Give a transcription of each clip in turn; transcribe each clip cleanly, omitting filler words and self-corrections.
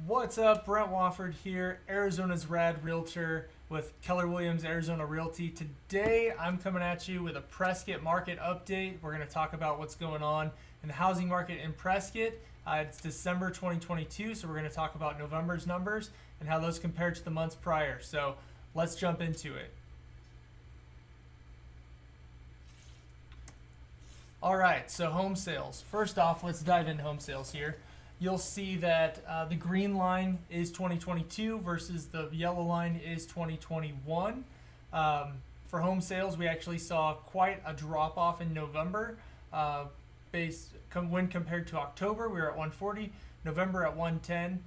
What's up? Brent Wofford here, Arizona's Rad Realtor with Keller Williams Arizona Realty. Today I'm coming at you with a Prescott market update. We're going to talk about what's going on in the housing market in Prescott. It's December 2022, so we're going to talk about November's numbers and how those compare to the months prior. So let's jump into it. All right, so home sales. First off, let's dive into home sales here. You'll see that the green line is 2022 versus the yellow line is 2021. For home sales, we actually saw quite a drop off in November. When compared to October, we were at 140, November at 110.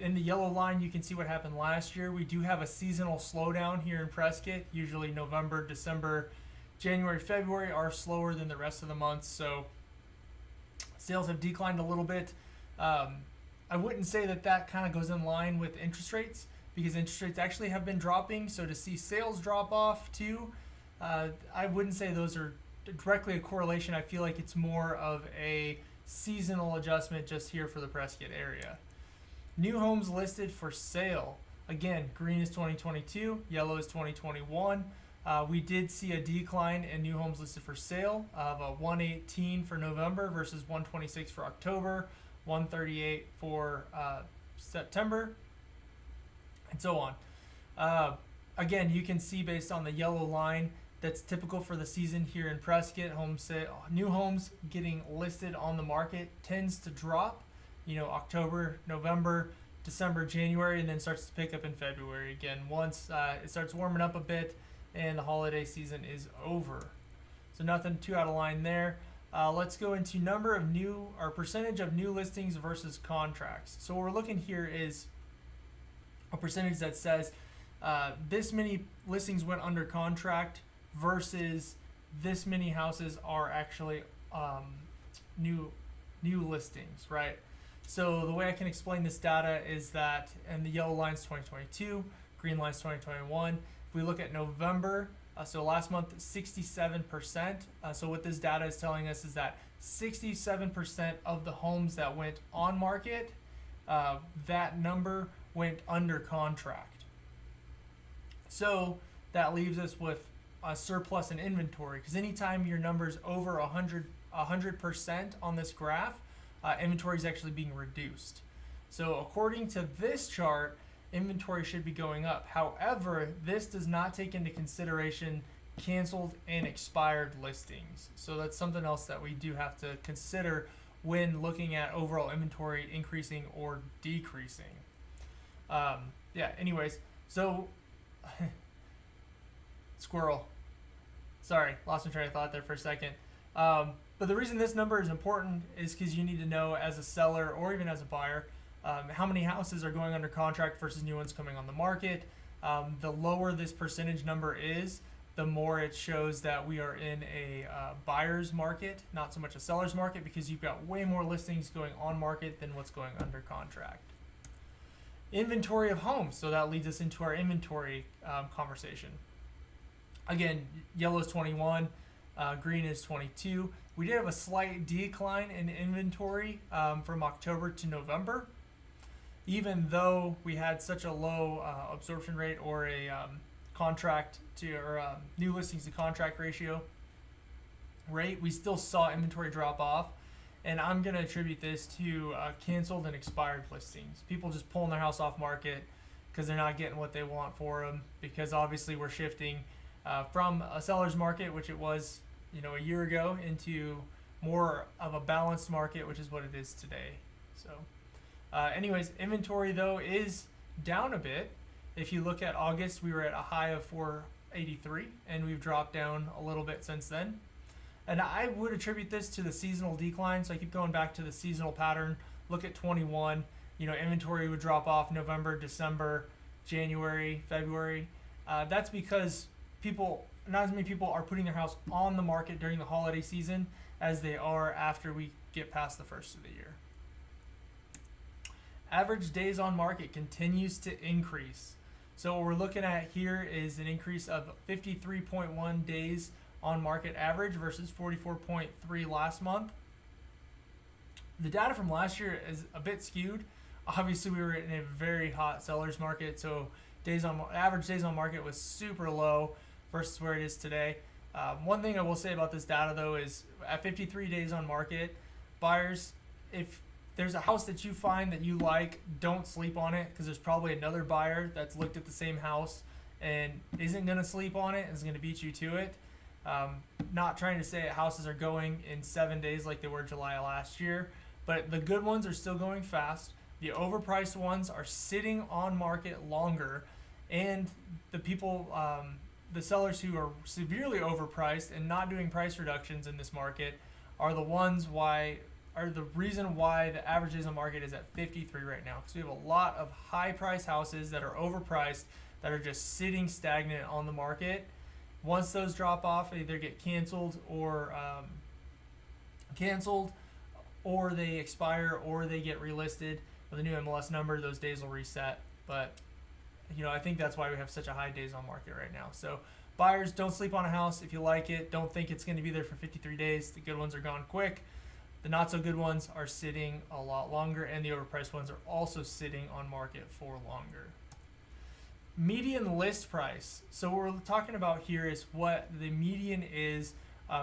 In the yellow line, you can see what happened last year. We do have a seasonal slowdown here in Prescott. Usually November, December, January, February are slower than the rest of the months. So sales have declined a little bit. I wouldn't say that kind of goes in line with interest rates because interest rates actually have been dropping. So to see sales drop off too, I wouldn't say those are directly a correlation. I feel like it's more of a seasonal adjustment just here for the Prescott area. New homes listed for sale. Again, green is 2022, yellow is 2021. We did see a decline in new homes listed for sale of 118 for November versus 126 for October, 138 for September, and so on. Again, you can see based on the yellow line that's typical for the season here in Prescott. New homes getting listed on the market tends to drop, October, November, December, January, and then starts to pick up in February again once it starts warming up a bit and the holiday season is over. So nothing too out of line there. Let's go into percentage of new listings versus contracts. So what we're looking here is a percentage that says this many listings went under contract versus this many houses are actually new listings, right? So the way I can explain this data is that, and the yellow line is 2022, green line is 2021. If we look at November, so last month, 67%. So what this data is telling us is that 67% of the homes that went on market, that number went under contract. So that leaves us with a surplus in inventory, because anytime your number is over 100% on this graph, inventory is actually being reduced. So according to this chart, inventory should be going up. However, this does not take into consideration canceled and expired listings. So that's something else that we do have to consider when looking at overall inventory increasing or decreasing. Anyways, so squirrel. Sorry, lost my train of thought there for a second. But the reason this number is important is because you need to know as a seller or even as a buyer, how many houses are going under contract versus new ones coming on the market. The lower this percentage number is, the more it shows that we are in a buyer's market, not so much a seller's market, because you've got way more listings going on market than what's going under contract. Inventory of homes. So that leads us into our inventory conversation. Again, yellow is 21, green is 22. We did have a slight decline in inventory from October to November, even though we had such a low absorption rate or a new listings to contract ratio rate. We still saw inventory drop off, and I'm going to attribute this to canceled and expired listings. People just pulling their house off market because they're not getting what they want for them, because obviously we're shifting from a seller's market, which it was a year ago, into more of a balanced market, which is what it is today. So anyways, inventory though is down a bit. If you look at August, we were at a high of 483, and we've dropped down a little bit since then. And I would attribute this to the seasonal decline. So I keep going back to the seasonal pattern. Look at 21, inventory would drop off November, December, January, February. That's because not as many people are putting their house on the market during the holiday season as they are after we get past the first of the year. Average days on market continues to increase. So what we're looking at here is an increase of 53.1 days on market average versus 44.3 last month. The data from last year is a bit skewed. Obviously, we were in a very hot seller's market, so average days on market was super low versus where it is today. One thing I will say about this data though is at 53 days on market, buyers, if there's a house that you find that you like, don't sleep on it, because there's probably another buyer that's looked at the same house and isn't going to sleep on it and is going to beat you to it. Not trying to say houses are going in 7 days like they were July last year, but the good ones are still going fast. The overpriced ones are sitting on market longer, and the people, the sellers who are severely overpriced and not doing price reductions in this market are the reason why the average days on market is at 53 right now, because we have a lot of high price houses that are overpriced that are just sitting stagnant on the market. Once those drop off, they either get canceled or they expire or they get relisted with a new MLS number. Those days will reset. But I think that's why we have such a high days on market right now. So buyers, don't sleep on a house. If you like it, don't think it's going to be there for 53 days. The good ones are gone quick. The not so good ones are sitting a lot longer, and the overpriced ones are also sitting on market for longer. Median list price. So what we're talking about here is what the median is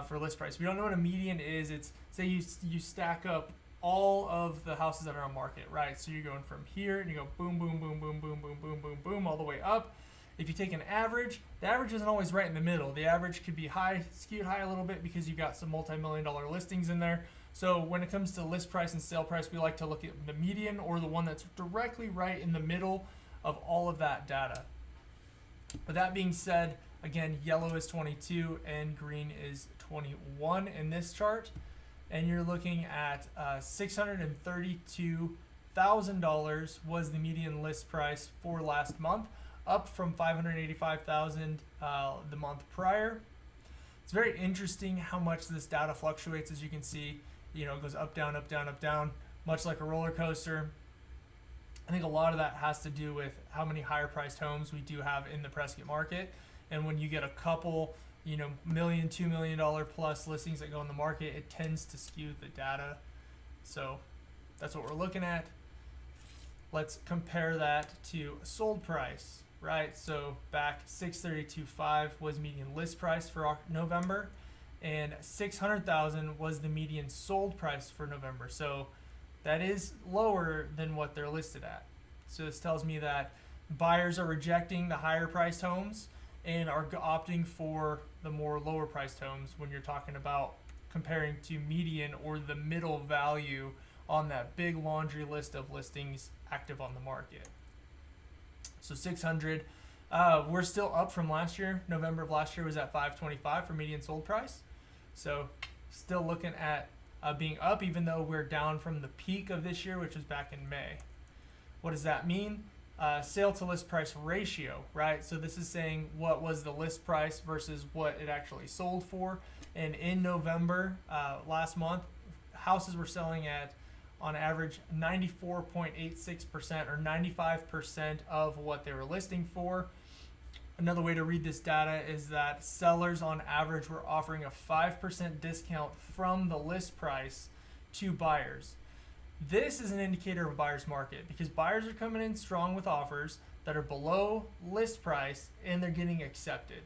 for list price. If you don't know what a median is, it's, say you stack up all of the houses that are on market, right? So you're going from here and you go boom, boom, boom, boom, boom, boom, boom, boom, boom, all the way up. If you take an average, the average isn't always right in the middle. The average could be skewed high a little bit because you got some multi-million-dollar listings in there. So when it comes to list price and sale price, we like to look at the median, or the one that's directly right in the middle of all of that data. With that being said, again, yellow is 22 and green is 21 in this chart. And you're looking at $632,000 was the median list price for last month, up from $585,000 the month prior. It's very interesting how much this data fluctuates. As you can see, it goes up, down, up, down, up, down, much like a roller coaster. I think a lot of that has to do with how many higher priced homes we do have in the Prescott market. And when you get a couple, $1 million, $2 million plus listings that go on the market, it tends to skew the data. So that's what we're looking at. Let's compare that to sold price, right? So back 632.5 was median list price for November, and 600,000 was the median sold price for November. So that is lower than what they're listed at. So this tells me that buyers are rejecting the higher priced homes and are opting for the more lower priced homes when you're talking about comparing to median or the middle value on that big laundry list of listings active on the market. So 600, we're still up from last year. November of last year was at 525 for median sold price. So still looking at being up, even though we're down from the peak of this year, which was back in May. What does that mean? Sale to list price ratio, right? So this is saying what was the list price versus what it actually sold for. And in November last month, houses were selling at, on average, 94.86% or 95% of what they were listing for. Another way to read this data is that sellers on average were offering a 5% discount from the list price to buyers. This is an indicator of a buyer's market because buyers are coming in strong with offers that are below list price and they're getting accepted.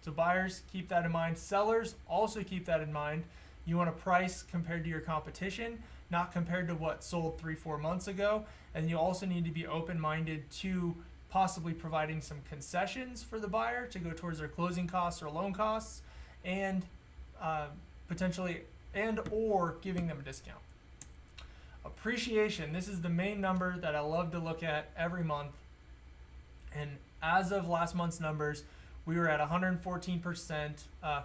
So buyers, keep that in mind. Sellers also keep that in mind. You want to price compared to your competition, not compared to what sold 3-4 months ago. And you also need to be open-minded to possibly providing some concessions for the buyer to go towards their closing costs or loan costs, and potentially or giving them a discount. Appreciation, this is the main number that I love to look at every month. And as of last month's numbers, we were at 114%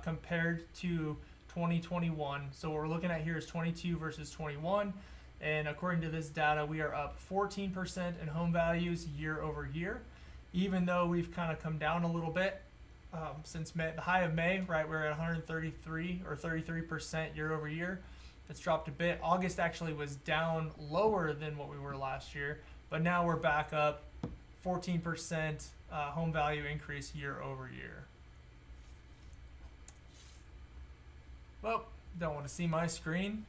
compared to 2021. So what we're looking at here is 22 versus 21. And according to this data, we are up 14% in home values year over year, even though we've kind of come down a little bit since May, the high of May, right? We're at 133 or 33% year over year. It's dropped a bit. August actually was down lower than what we were last year, but now we're back up 14% home value increase year over year. Well, don't want to see my screen.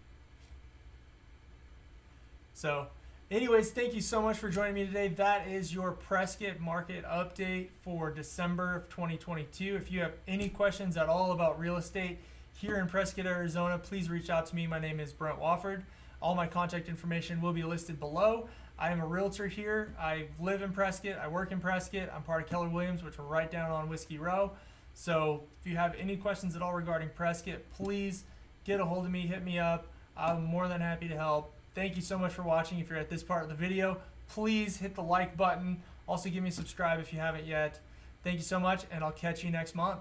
So Anyways, thank you so much for joining me today. That is your Prescott market update for December of 2022. If you have any questions at all about real estate here in Prescott, Arizona, please reach out to me. My name is Brent Wofford. All my contact information will be listed below. I am a realtor here. I live in Prescott. I work in Prescott. I'm part of Keller Williams, which are right down on Whiskey Row. So if you have any questions at all regarding Prescott, please get a hold of me, hit me up. I'm more than happy to help. Thank you so much for watching. If you're at this part of the video, please hit the like button. Also give me a subscribe if you haven't yet. Thank you so much, and I'll catch you next month.